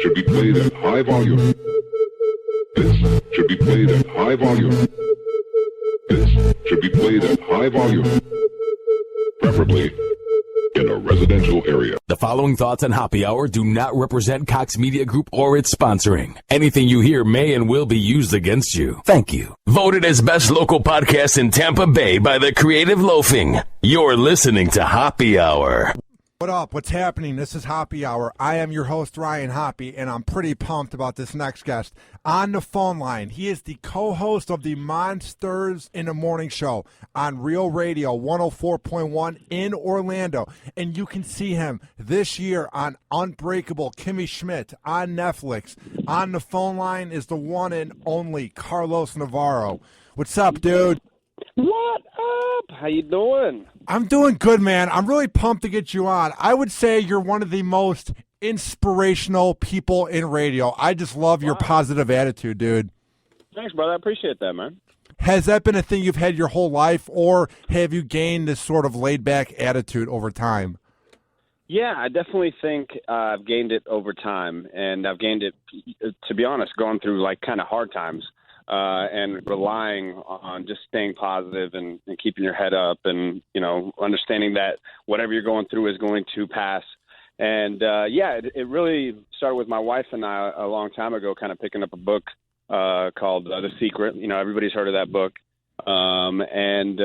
should be played at high volume. This should be played at high volume. This should be played at high volume. Preferably in a residential area. The following thoughts on Happy Hour do not represent Cox Media Group or its sponsoring. Anything you hear may and will be used against you. Thank you. Voted as best local podcast in Tampa Bay by the Creative Loafing. You're listening to Happy Hour. What up? What's happening? This is Happy Hour. I am your host, Ryan Hoppe, and I'm pretty pumped about this next guest. On the phone line, he is the co-host of the Monsters in the Morning Show on Real Radio 104.1 in Orlando. And you can see him this year on Unbreakable Kimmy Schmidt on Netflix. On the phone line is the one and only Carlos Navarro. What's up, dude? What up? How you doing? I'm doing good, man. I'm really pumped to get you on. I would say you're one of the most inspirational people in radio. I just love your positive attitude, dude. Thanks, brother. I appreciate that, man. Has that been a thing you've had your whole life, or have you gained this sort of laid-back attitude over time? Yeah, I definitely think I've gained it over time, and I've gained it, to be honest, going through like kind of hard times. And relying on just staying positive and keeping your head up and, you know, understanding that whatever you're going through is going to pass. And, it really started with my wife and I a long time ago, kind of picking up a book called The Secret. You know, everybody's heard of that book. And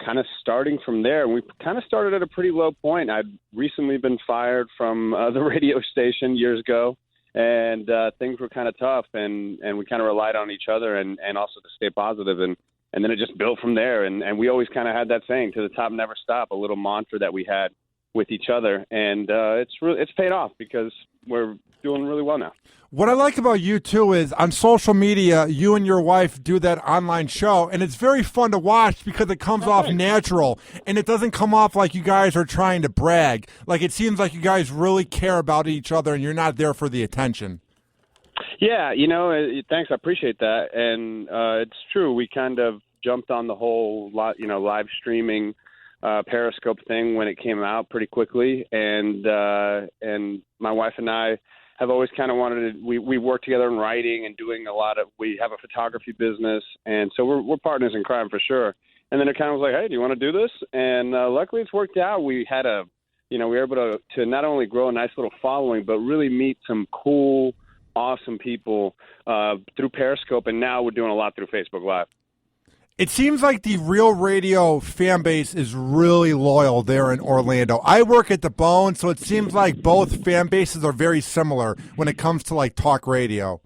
kind of starting from there, we kind of started at a pretty low point. I'd recently been fired from the radio station years ago. And things were kind of tough, and we kind of relied on each other and also to stay positive. And then it just built from there. And we always kind of had that saying, to the top, never stop, a little mantra that we had with each other. And it's paid off because we're doing really well now. What I like about you, too, is on social media, you and your wife do that online show, and it's very fun to watch because it comes off natural, and it doesn't come off like you guys are trying to brag. Like, it seems like you guys really care about each other, and you're not there for the attention. Yeah, you know, thanks. I appreciate that. And it's true. We kind of jumped on the whole live streaming Periscope thing when it came out pretty quickly, and my wife and I have always kind of wanted to. We work together in writing and doing a lot of. We have a photography business, and so we're partners in crime for sure. And then it kind of was like, hey, do you want to do this? And luckily, it's worked out. We had we were able to not only grow a nice little following, but really meet some cool, awesome people through Periscope, and now we're doing a lot through Facebook Live. It seems like the Real Radio fan base is really loyal there in Orlando. I work at the Bone, so it seems like both fan bases are very similar when it comes to like talk radio.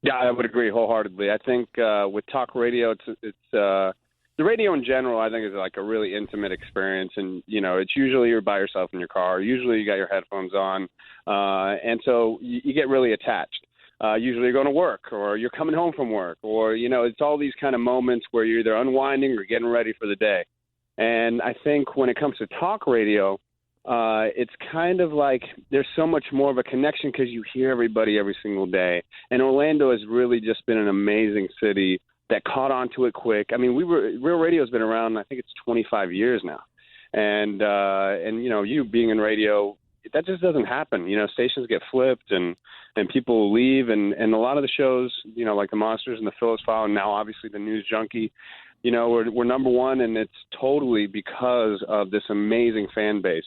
Yeah, I would agree wholeheartedly. I think with talk radio, it's the radio in general, I think, is like a really intimate experience. And, you know, it's usually you're by yourself in your car. Usually you got your headphones on. And so you get really attached. Usually you're going to work or you're coming home from work or, you know, it's all these kind of moments where you're either unwinding or getting ready for the day. And I think when it comes to talk radio, it's kind of like there's so much more of a connection because you hear everybody every single day. And Orlando has really just been an amazing city that caught on to it quick. I mean, Real Radio's been around, I think it's 25 years now. And you know, you being in radio, that just doesn't happen. You know, stations get flipped and people leave. And a lot of the shows, you know, like the Monsters and the Phyllis File, and now obviously the News Junkie, you know, we're number one. And it's totally because of this amazing fan base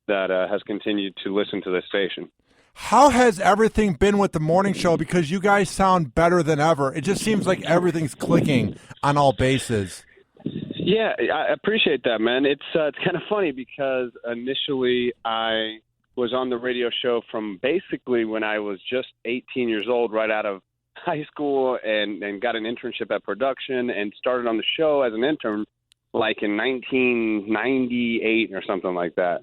that has continued to listen to this station. How has everything been with the morning show? Because you guys sound better than ever. It just seems like everything's clicking on all bases. Yeah, I appreciate that, man. It's kind of funny because initially I was on the radio show from basically when I was just 18 years old, right out of high school, and got an internship at production and started on the show as an intern like in 1998 or something like that,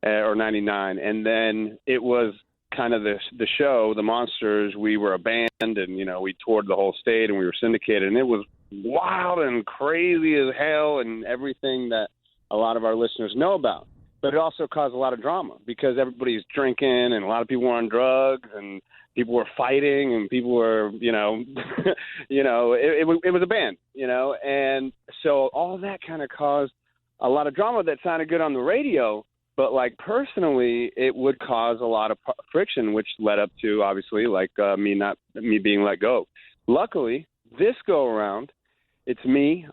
or 99. And then it was kind of the show, the Monsters. We were a band and, you know, we toured the whole state and we were syndicated, and it was wild and crazy as hell and everything that a lot of our listeners know about. But it also caused a lot of drama because everybody's drinking and a lot of people were on drugs and people were fighting and people were, you know, it was a band, you know. And so all that kind of caused a lot of drama that sounded good on the radio, But like personally, it would cause a lot of friction, which led up to obviously like me being let go. Luckily, this go around, it's me,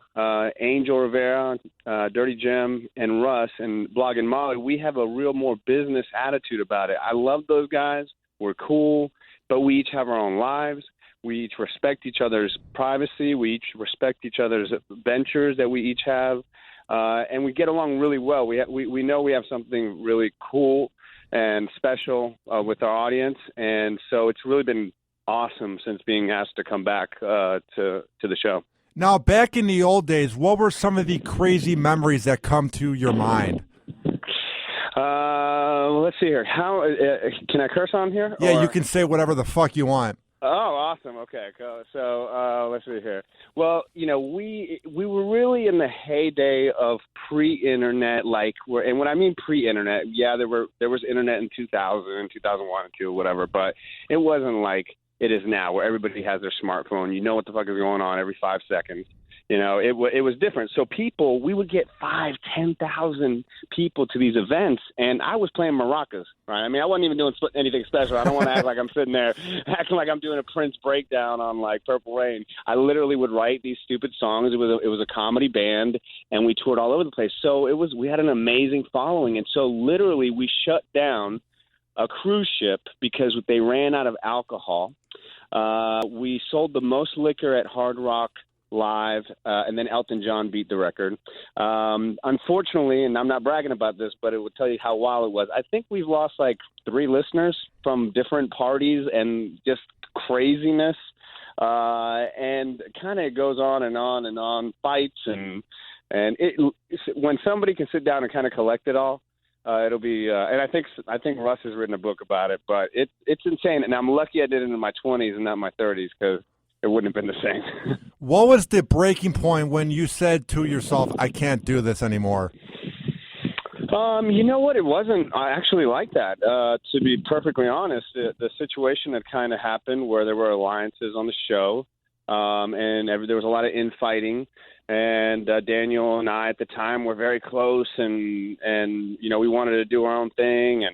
Angel Rivera, Dirty Jim, and Russ, and Blogging Molly. We have a real more business attitude about it. I love those guys. We're cool, but we each have our own lives. We each respect each other's privacy. We each respect each other's ventures that we each have. And we get along really well. We know we have something really cool and special with our audience, and so it's really been awesome since being asked to come back to the show. Now, back in the old days, what were some of the crazy memories that come to your mind? Let's see here. How can I curse on here? Yeah, or? You can say whatever the fuck you want. Oh, awesome. Okay, cool. So let's see here. Well, we were really in the heyday of pre-internet, and when I mean pre-internet, yeah, there was internet in 2000, 2001, and 2, whatever, but it wasn't like it is now, where everybody has their smartphone. You know what the fuck is going on every 5 seconds. It was different. So we would get 5,000, 10,000 people to these events, and I was playing maracas, right? I mean, I wasn't even doing anything special. I don't want to act like I'm sitting there acting like I'm doing a Prince breakdown on like Purple Rain. I literally would write these stupid songs. It was a comedy band, and we toured all over the place. So we had an amazing following, and so literally we shut down a cruise ship because they ran out of alcohol. We sold the most liquor at Hard Rock Live, and then Elton John beat the record. Unfortunately, and I'm not bragging about this, but it would tell you how wild it was. I think we've lost like 3 listeners from different parties and just craziness. And kind of goes on and on and on, fights and when somebody can sit down and kind of collect it all, it'll be. And I think Russ has written a book about it, but it's insane. And I'm lucky I did it in my 20s and not my 30s, because it wouldn't have been the same. What was the breaking point when you said to yourself, I can't do this anymore? You know what? It wasn't actually like that. To be perfectly honest, the situation had kind of happened where there were alliances on the show, and there was a lot of infighting. And Daniel and I at the time were very close, and we wanted to do our own thing,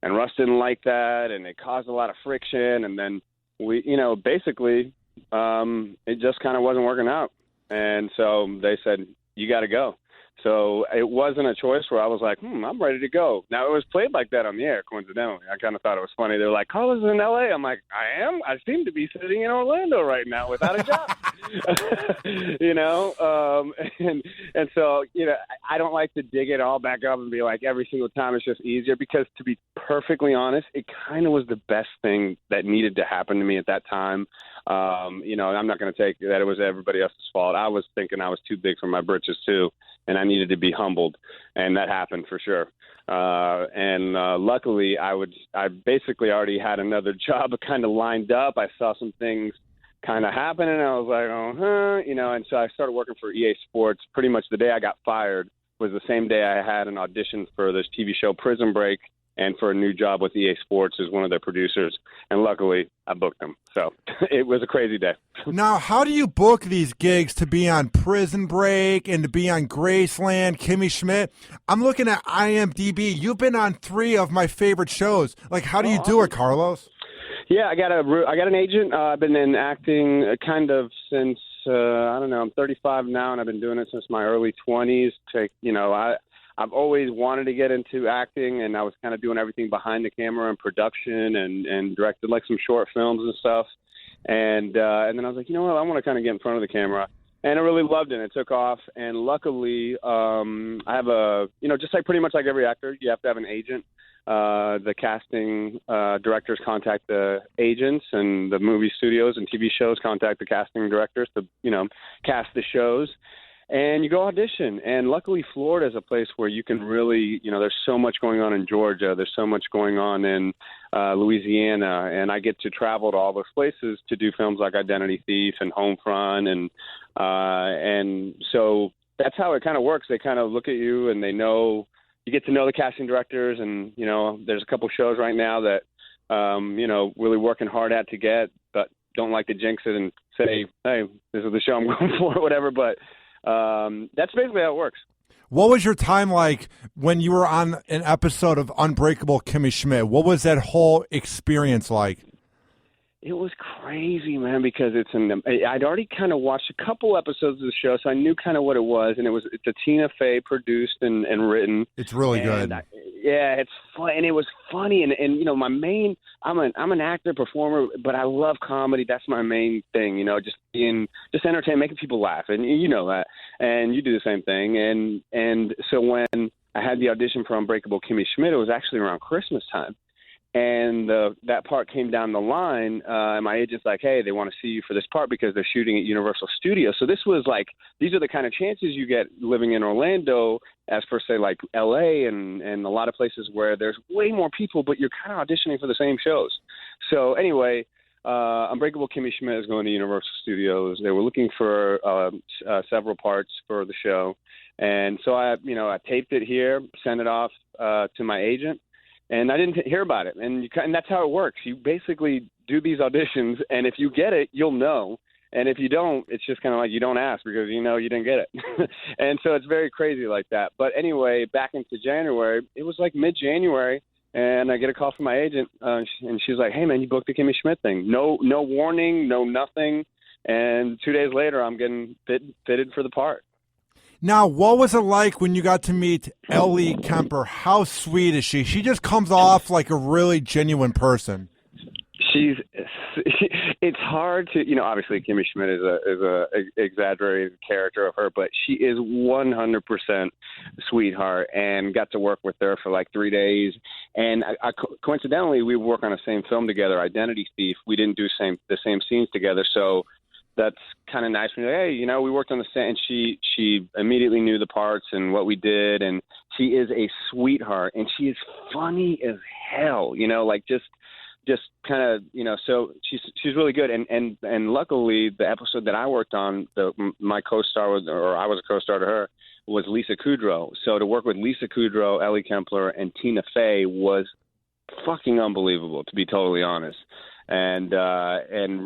and Russ didn't like that, and it caused a lot of friction. And then we, basically, it just kind of wasn't working out. And so they said, you got to go. So it wasn't a choice where I was like, I'm ready to go. Now, it was played like that on the air, coincidentally. I kind of thought it was funny. They're like, Carlos is in L.A. I'm like, I am? I seem to be sitting in Orlando right now without a job. And so, I don't like to dig it all back up and be like, every single time it's just easier, because to be perfectly honest, it kind of was the best thing that needed to happen to me at that time. I'm not going to take that it was everybody else's fault. I was thinking I was too big for my britches too, and I needed to be humbled, and that happened for sure. Luckily, I basically already had another job kind of lined up. I saw some things kind of happen, and I was like, and so I started working for EA Sports. Pretty much the day I got fired was the same day I had an audition for this TV show Prison Break, and for a new job with EA Sports as one of their producers. And luckily, I booked them. So it was a crazy day. Now, how do you book these gigs to be on Prison Break and to be on Graceland, Kimmy Schmidt? I'm looking at IMDb. You've been on 3 of my favorite shows. Like, how do you do it, Carlos? Yeah, I got an agent. I've been in acting kind of since, I'm 35 now, and I've been doing it since my early 20s. I've always wanted to get into acting, and I was kind of doing everything behind the camera and production and directed like some short films and stuff. And then I was like, I want to kind of get in front of the camera. And I really loved it. It took off. And luckily, I have just like pretty much like every actor, you have to have an agent. The casting directors contact the agents, and the movie studios and TV shows contact the casting directors to, cast the shows. And you go audition. And luckily, Florida is a place where you can really, there's so much going on in Georgia. There's so much going on in Louisiana. And I get to travel to all those places to do films like Identity Thief and Homefront. And so that's how it kind of works. They kind of look at you, and they know, you get to know the casting directors. And, there's a couple shows right now that, really working hard at to get, but don't like to jinx it and say, hey, this is the show I'm going for or whatever. But that's basically how it works. What was your time like when you were on an episode of Unbreakable Kimmy Schmidt? What was that whole experience like? It was crazy, man, because I'd already kind of watched a couple episodes of the show, so I knew kind of what it was, and it's a Tina Fey produced and written. It's really good. It's fun, and it was funny, and you know, I'm an actor, performer, but I love comedy. That's my main thing, you know, just entertaining, making people laugh, and you know that, and you do the same thing, and so when I had the audition for Unbreakable Kimmy Schmidt, it was actually around Christmas time. And that part came down the line, and my agent's like, hey, they want to see you for this part because they're shooting at Universal Studios. So this was like, these are the kind of chances you get living in Orlando as per se like L.A. and a lot of places where there's way more people, but you're kind of auditioning for the same shows. So anyway, Unbreakable Kimmy Schmidt is going to Universal Studios. They were looking for several parts for the show. And so I taped it here, sent it off to my agent. And I didn't hear about it, and that's how it works. You basically do these auditions, and if you get it, you'll know. And if you don't, it's just kind of like you don't ask because you know you didn't get it. And so it's very crazy like that. But anyway, back into January, it was like mid-January, and I get a call from my agent, and she's like, hey, man, you booked the Kimmy Schmidt thing. No warning, no nothing. And 2 days later, I'm getting fitted for the part. Now, what was it like when you got to meet Ellie Kemper? How sweet is she? She just comes off like a really genuine person. It's hard to, you know, obviously Kimmy Schmidt is a exaggerated character of her, but she is 100% sweetheart, and got to work with her for like 3 days. And I coincidentally, we work on the same film together, Identity Thief. We didn't do the same scenes together, so that's kind of nice when you're like, hey, you know, we worked on the set, and she immediately knew the parts and what we did, and she is a sweetheart, and she is funny as hell, you know, like just kind of, you know, so she's really good, and luckily the episode that I worked on, my co-star or I was a co-star to her, was Lisa Kudrow. So to work with Lisa Kudrow, Ellie Kemper, and Tina Fey was fucking unbelievable, to be totally honest. And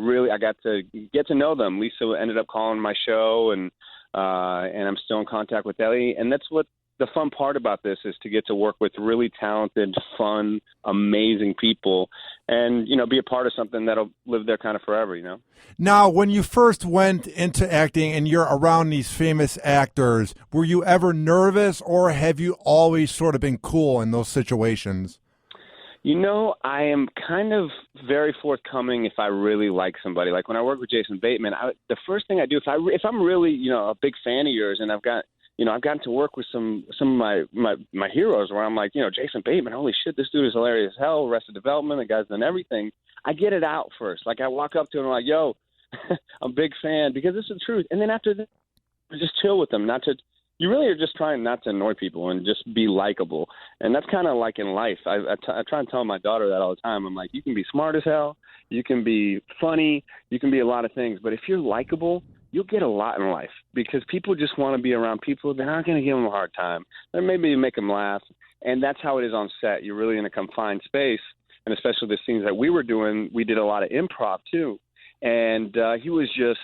really, I got to get to know them. Lisa ended up calling my show, and I'm still in contact with Ellie. And that's what the fun part about this is, to get to work with really talented, fun, amazing people, and you know, be a part of something that'll live there kind of forever. You know. Now, when you first went into acting and you're around these famous actors, were you ever nervous, or have you always sort of been cool in those situations? You know, I am kind of very forthcoming if I really like somebody. Like when I work with Jason Bateman, the first thing I do, if I'm really, you know, a big fan of yours, and I've gotten to work with some of my heroes where I'm like, you know, Jason Bateman, holy shit, this dude is hilarious as hell. Arrested Development, the guy's done everything. I get it out first. Like I walk up to him and I'm like, yo, I'm a big fan, because this is the truth. And then after that, just chill with them, you really are just trying not to annoy people and just be likable. And that's kind of like in life. I try and tell my daughter that all the time. I'm like, you can be smart as hell, you can be funny, you can be a lot of things. But if you're likable, you'll get a lot in life, because people just want to be around people that aren't going to give them a hard time. Or maybe make them laugh. And that's how it is on set. You're really in a confined space. And especially the scenes that we were doing, we did a lot of improv too. And he was just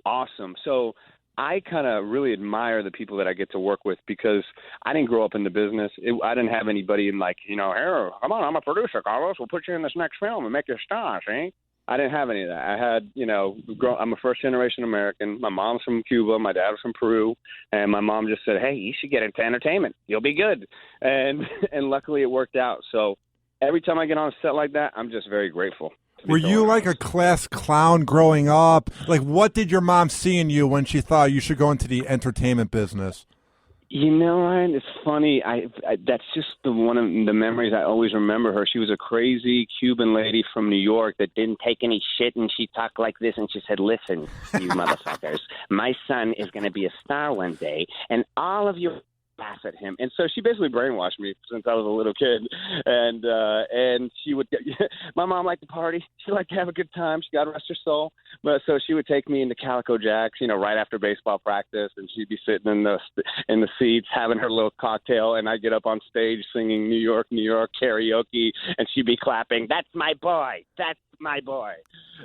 awesome. So I kind of really admire the people that I get to work with, because I didn't grow up in the business. I didn't have anybody in like, you know, here, come on, I'm a producer, Carlos. We'll put you in this next film and make you a star, see? I didn't have any of that. I had, you know, I'm a first-generation American. My mom's from Cuba. My dad was from Peru. And my mom just said, hey, you should get into entertainment. You'll be good. And luckily it worked out. So every time I get on a set like that, I'm just very grateful. Were you like a class clown growing up? Like, what did your mom see in you when she thought you should go into the entertainment business? You know, Ryan, it's funny. That's just one of the memories I always remember her. She was a crazy Cuban lady from New York that didn't take any shit, and she talked like this, and she said, listen, you motherfuckers, my son is going to be a star one day, and all of you laugh at him. And so she basically brainwashed me since I was a little kid. And she would get, my mom liked to party. She liked to have a good time. She, God rest her soul. But so she would take me into Calico Jacks, you know, right after baseball practice, and she'd be sitting in the seats having her little cocktail, and I'd get up on stage singing New York, New York karaoke, and she'd be clapping, that's my boy, that's my boy.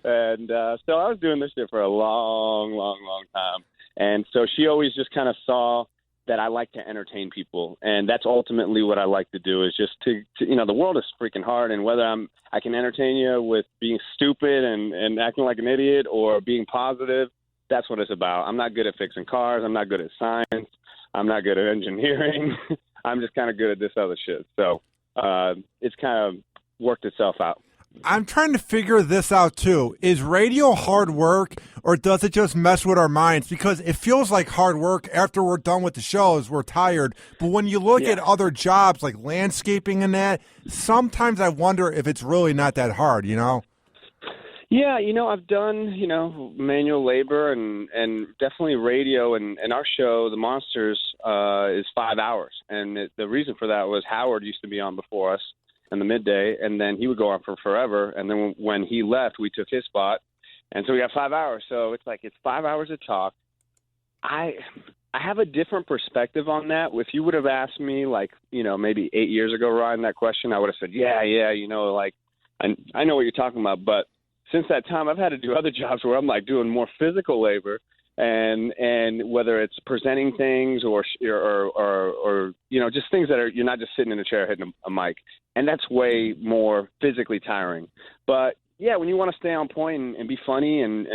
And so I was doing this shit for a long, long, long time. And so she always just kind of saw that I like to entertain people, and that's ultimately what I like to do. Is just to the world is freaking hard, and whether I can entertain you with being stupid and acting like an idiot or being positive, that's what it's about. I'm not good at fixing cars. I'm not good at science. I'm not good at engineering. I'm just kind of good at this other shit. So it's kind of worked itself out. I'm trying to figure this out, too. Is radio hard work, or does it just mess with our minds? Because it feels like hard work after we're done with the shows. We're tired. But when you look at other jobs like landscaping and that, sometimes I wonder if it's really not that hard, you know? Yeah, I've done, manual labor and definitely radio. And our show, The Monsters, is 5 hours. And the reason for that was Howard used to be on before us in the midday, and then he would go on for forever. And then when he left, we took his spot. And so we got 5 hours. So it's 5 hours of talk. I have a different perspective on that. If you would have asked me, maybe 8 years ago, Ryan, that question, I would have said, I know what you're talking about. But since that time, I've had to do other jobs where I'm doing more physical labor, and whether it's presenting things or just things that are, you're not just sitting in a chair hitting a mic, and that's way more physically tiring. But yeah, when you want to stay on point and be funny and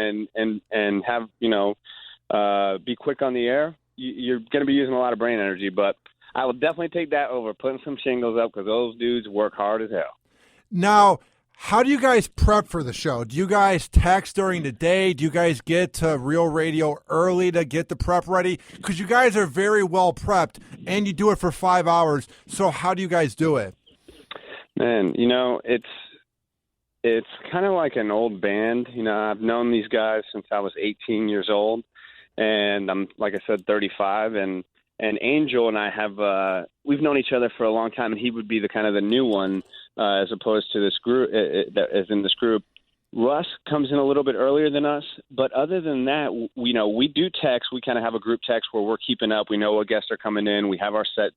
have be quick on the air, you're going to be using a lot of brain energy. But I will definitely take that over putting some shingles up, because those dudes work hard as hell. Now, how do you guys prep for the show? Do you guys text during the day? Do you guys get to Real Radio early to get the prep ready? Because you guys are very well prepped, and you do it for 5 hours. So how do you guys do it? Man, it's kind of like an old band. I've known these guys since I was 18 years old, and I'm, like I said, 35. And Angel and I have we've known each other for a long time, and he would be the new one as opposed to this group. As in this group, Russ comes in a little bit earlier than us, but other than that, we do text. We kind of have a group text where we're keeping up. We know what guests are coming in. We have our set,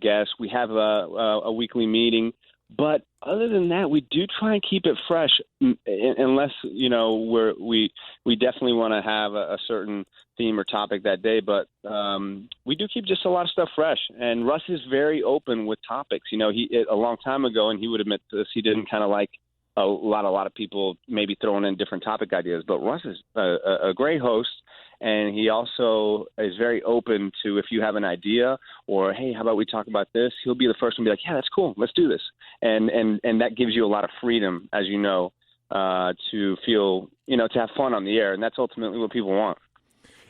guests. We have a weekly meeting. But other than that, we do try and keep it fresh, unless we definitely want to have a certain theme or topic that day. But we do keep just a lot of stuff fresh. And Russ is very open with topics. He a long time ago, and he would admit to this, he didn't kind of like a lot of people maybe throwing in different topic ideas. But Russ is a great host. And he also is very open to, if you have an idea or, hey, how about we talk about this? He'll be the first one to be like, yeah, that's cool. Let's do this. And that gives you a lot of freedom, as you know, to feel, to have fun on the air. And that's ultimately what people want.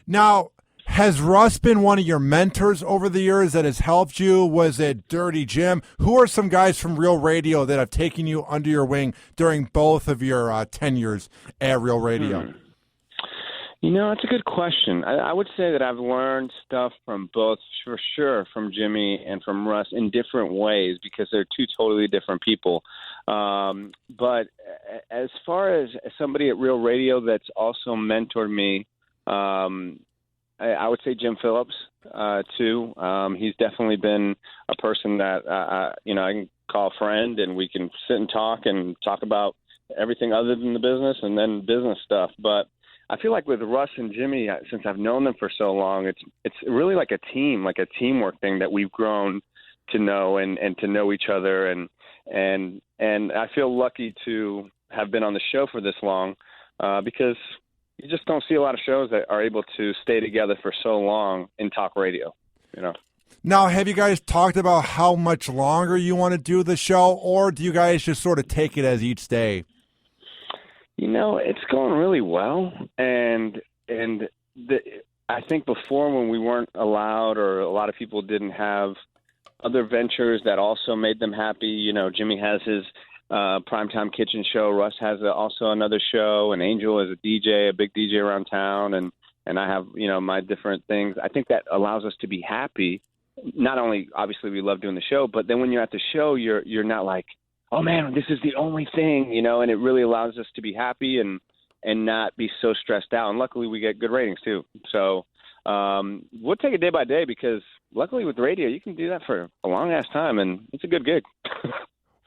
Now, has Russ been one of your mentors over the years that has helped you? Was it Dirty Jim? Who are some guys from Real Radio that have taken you under your wing during both of your tenures at Real Radio? It's a good question. I would say that I've learned stuff from both, for sure, from Jimmy and from Russ in different ways, because they're two totally different people. But as far as somebody at Real Radio that's also mentored me, I would say Jim Phillips, too. He's definitely been a person that, I can call a friend, and we can sit and talk about everything other than the business and then business stuff. But I feel like with Russ and Jimmy, since I've known them for so long, it's really like a team, like a teamwork thing that we've grown to know and to know each other. And I feel lucky to have been on the show for this long, because you just don't see a lot of shows that are able to stay together for so long in talk radio, Now, have you guys talked about how much longer you want to do the show, or do you guys just sort of take it as each day? It's going really well, and I think before, when we weren't allowed, or a lot of people didn't have other ventures that also made them happy. Jimmy has his primetime kitchen show. Russ has also another show, and Angel is a DJ, a big DJ around town, and I have my different things. I think that allows us to be happy. Not only, obviously, we love doing the show, but then when you're at the show, you're not like, oh man, this is the only thing, and it really allows us to be happy and not be so stressed out. And luckily we get good ratings too. So we'll take it day by day, because luckily with radio, you can do that for a long ass time, and it's a good gig.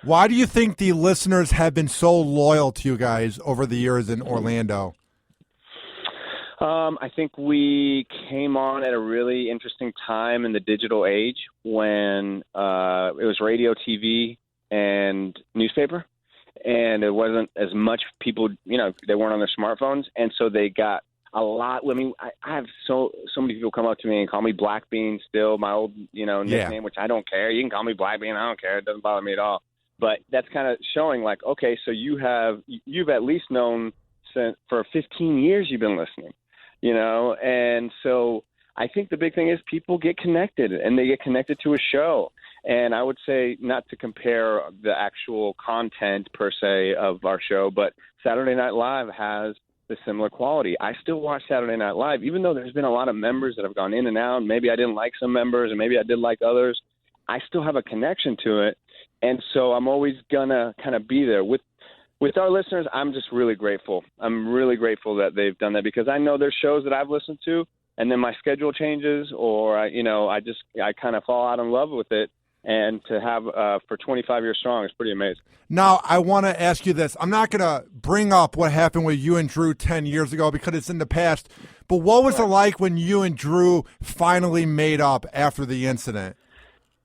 Why do you think the listeners have been so loyal to you guys over the years in Orlando? I think we came on at a really interesting time in the digital age when it was radio, TV, and newspaper. And it wasn't as much people, they weren't on their smartphones. And so they got a lot. I mean, I have so many people come up to me and call me Black Bean still, my old, nickname, which I don't care. You can call me Black Bean. I don't care. It doesn't bother me at all. But that's kind of showing like, okay, so you've at least known for 15 years you've been listening, and so I think the big thing is people get connected and they get connected to a show. And I would say not to compare the actual content per se of our show, but Saturday Night Live has the similar quality. I still watch Saturday Night Live, even though there's been a lot of members that have gone in and out. Maybe I didn't like some members and maybe I did like others. I still have a connection to it. And so I'm always going to kind of be there. With our listeners, I'm just really grateful. I'm really grateful that they've done that because I know there's shows that I've listened to and then my schedule changes or, I kind of fall out in love with it. And to have for 25 years strong is pretty amazing. Now, I want to ask you this. I'm not going to bring up what happened with you and Drew 10 years ago because it's in the past. But what was it like when you and Drew finally made up after the incident?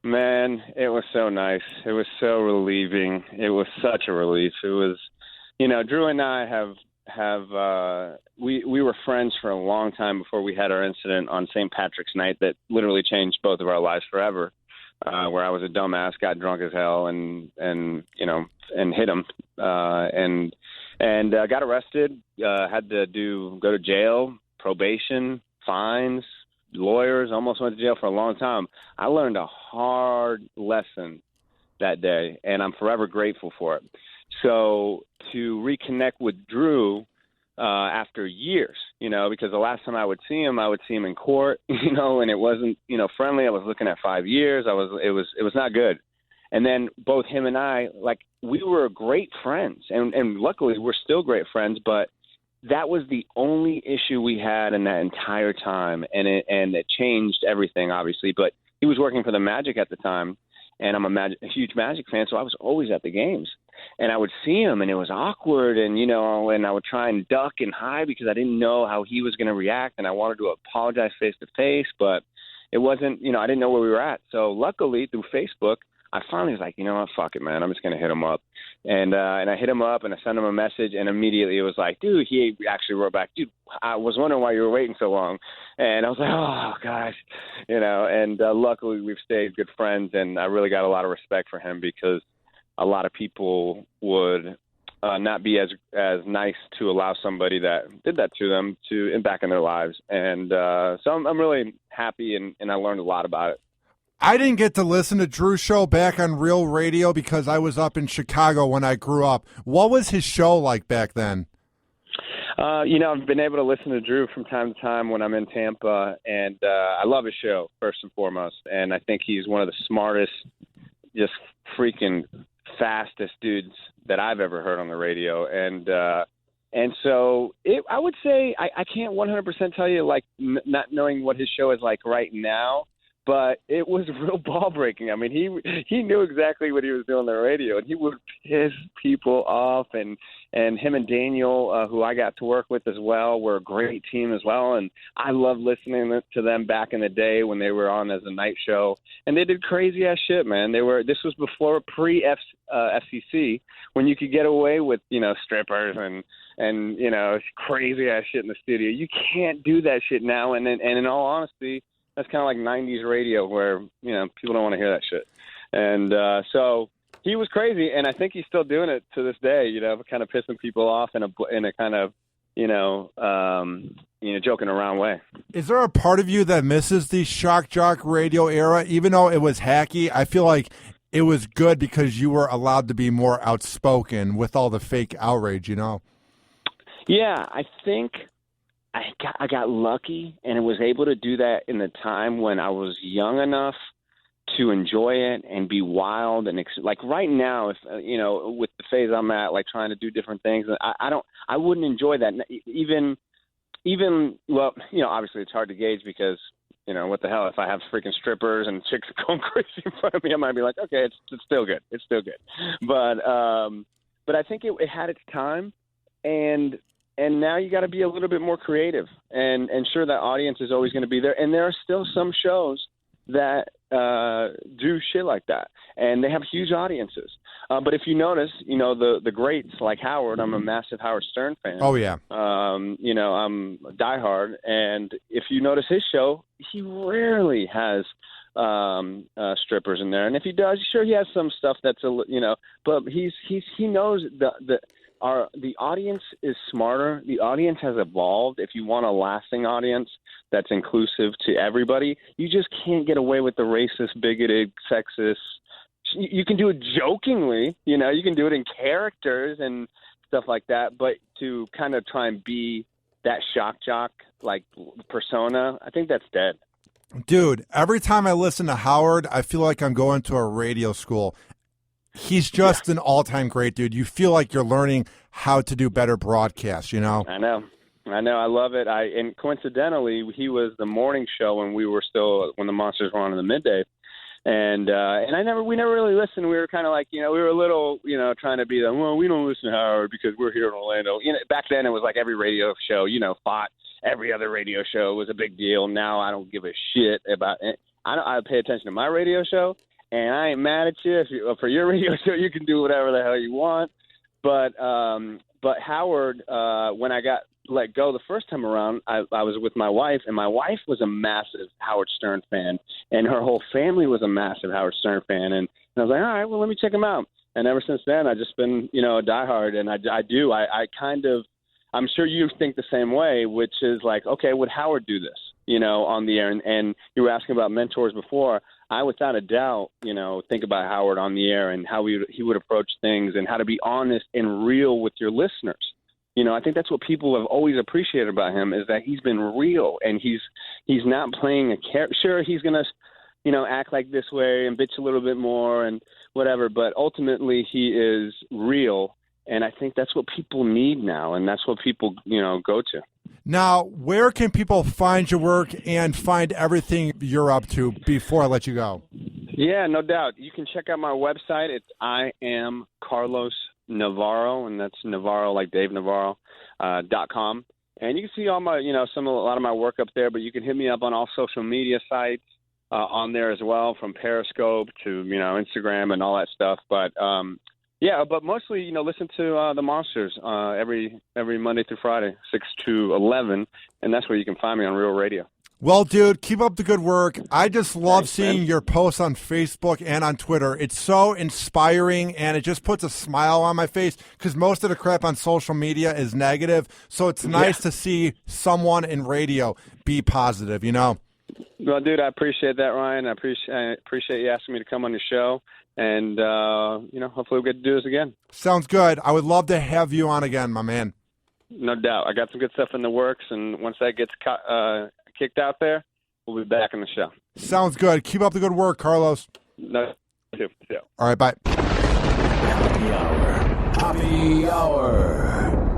Man, it was so nice. It was so relieving. It was such a relief. It was, Drew and I we were friends for a long time before we had our incident on St. Patrick's Night that literally changed both of our lives forever. Where I was a dumbass, got drunk as hell, and hit him, and got arrested. Had to go to jail, probation, fines, lawyers. Almost went to jail for a long time. I learned a hard lesson that day, and I'm forever grateful for it. So to reconnect with Drew after years, because the last time I would see him in court, and it wasn't, friendly. I was looking at 5 years. It was not good. And then both him and I, we were great friends and luckily we're still great friends, but that was the only issue we had in that entire time. And it changed everything, obviously, but he was working for the Magic at the time. And I'm a huge Magic fan, so I was always at the games. And I would see him, and it was awkward, and I would try and duck and hide because I didn't know how he was going to react, and I wanted to apologize face-to-face, but it wasn't, I didn't know where we were at. So luckily, through Facebook, I finally was like, what, fuck it, man. I'm just going to hit him up. And I hit him up, and I sent him a message, and immediately it was like, dude, he actually wrote back, dude, I was wondering why you were waiting so long. And I was like, oh, gosh, and luckily we've stayed good friends, and I really got a lot of respect for him because a lot of people would not be as nice to allow somebody that did that to them to back in their lives. And so I'm really happy, and I learned a lot about it. I didn't get to listen to Drew's show back on Real Radio because I was up in Chicago when I grew up. What was his show like back then? I've been able to listen to Drew from time to time when I'm in Tampa, and I love his show, first and foremost. And I think he's one of the smartest, just freaking fastest dudes that I've ever heard on the radio. And so I would say I can't 100% tell you, not knowing what his show is like right now, but it was real ball breaking. I mean, he knew exactly what he was doing on the radio, and he would piss people off. And him and Daniel, who I got to work with as well, were a great team as well. And I loved listening to them back in the day when they were on as a night show. And they did crazy ass shit, man. This was before FCC, when you could get away with strippers and crazy ass shit in the studio. You can't do that shit now. And in all honesty, that's kind of like 90s radio where, people don't want to hear that shit. And so he was crazy, and I think he's still doing it to this day, kind of pissing people off in a kind of, joking around way. Is there a part of you that misses the shock jock radio era? Even though it was hacky, I feel like it was good because you were allowed to be more outspoken with all the fake outrage, Yeah, I think I got lucky and was able to do that in the time when I was young enough to enjoy it and be wild and like right now, if with the phase I'm at, like trying to do different things, I wouldn't enjoy that. Even well, obviously it's hard to gauge because what the hell, if I have freaking strippers and chicks going crazy in front of me, I might be like, okay, it's still good, but I think it had its time, and and now you got to be a little bit more creative, and sure, that audience is always going to be there. And there are still some shows that do shit like that, and they have huge audiences. But if you notice, the greats like Howard, I'm a massive Howard Stern fan. Oh, yeah. I'm diehard, and if you notice his show, he rarely has strippers in there. And if he does, sure, he has some stuff that's but he knows the audience is smarter. The audience has evolved. If you want a lasting audience that's inclusive to everybody, you just can't get away with the racist, bigoted, sexist. You can do it jokingly, you can do it in characters and stuff like that, but to kind of try and be that shock jock like persona, I think that's dead. Dude, every time I listen to Howard, I feel like I'm going to a radio school. He's just an all-time great dude. You feel like you're learning how to do better broadcasts, I know. I love it. And coincidentally, he was the morning show when the Monsters were on in the midday. And we never really listened. We were kind of like, we were a little, trying to be well, we don't listen to Howard because we're here in Orlando. Back then it was like every radio show, fought every other radio show. It was a big deal. Now I don't give a shit about it. I pay attention to my radio show. And I ain't mad at you. For your radio show, you can do whatever the hell you want. But Howard, when I got let go the first time around, I was with my wife, and my wife was a massive Howard Stern fan, and her whole family was a massive Howard Stern fan. And I was like, all right, well, let me check him out. And ever since then, I've just been, a diehard, and I kind of, I'm sure you think the same way, which is like, okay, would Howard do this, on the air? And you were asking about mentors before. I, without a doubt, think about Howard on the air and how he would approach things and how to be honest and real with your listeners. I think that's what people have always appreciated about him, is that he's been real, and he's not playing a character. Sure, he's going to, act like this way and bitch a little bit more and whatever, but ultimately he is real. And I think that's what people need now, and that's what people, go to. Now, where can people find your work and find everything you're up to before I let you go? Yeah, no doubt. You can check out my website. It's I am Carlos Navarro, and that's Navarro like Dave Navarro, .com. And you can see all my, a lot of my work up there, but you can hit me up on all social media sites on there as well, from Periscope to, Instagram and all that stuff. But, yeah, but mostly, listen to the Monsters every Monday through Friday, 6 to 11, and that's where you can find me on Real Radio. Well, dude, keep up the good work. I just love seeing man. your posts on Facebook and on Twitter. It's so inspiring, and it just puts a smile on my face because most of the crap on social media is negative, so it's nice to see someone in radio be positive, Well, dude, I appreciate that, Ryan. I appreciate you asking me to come on your show. And, hopefully we'll get to do this again. Sounds good. I would love to have you on again, my man. No doubt. I got some good stuff in the works, and once that gets kicked out there, we'll be back on the show. Sounds good. Keep up the good work, Carlos. No, yeah. All right, bye. Happy Hour. Happy Hour.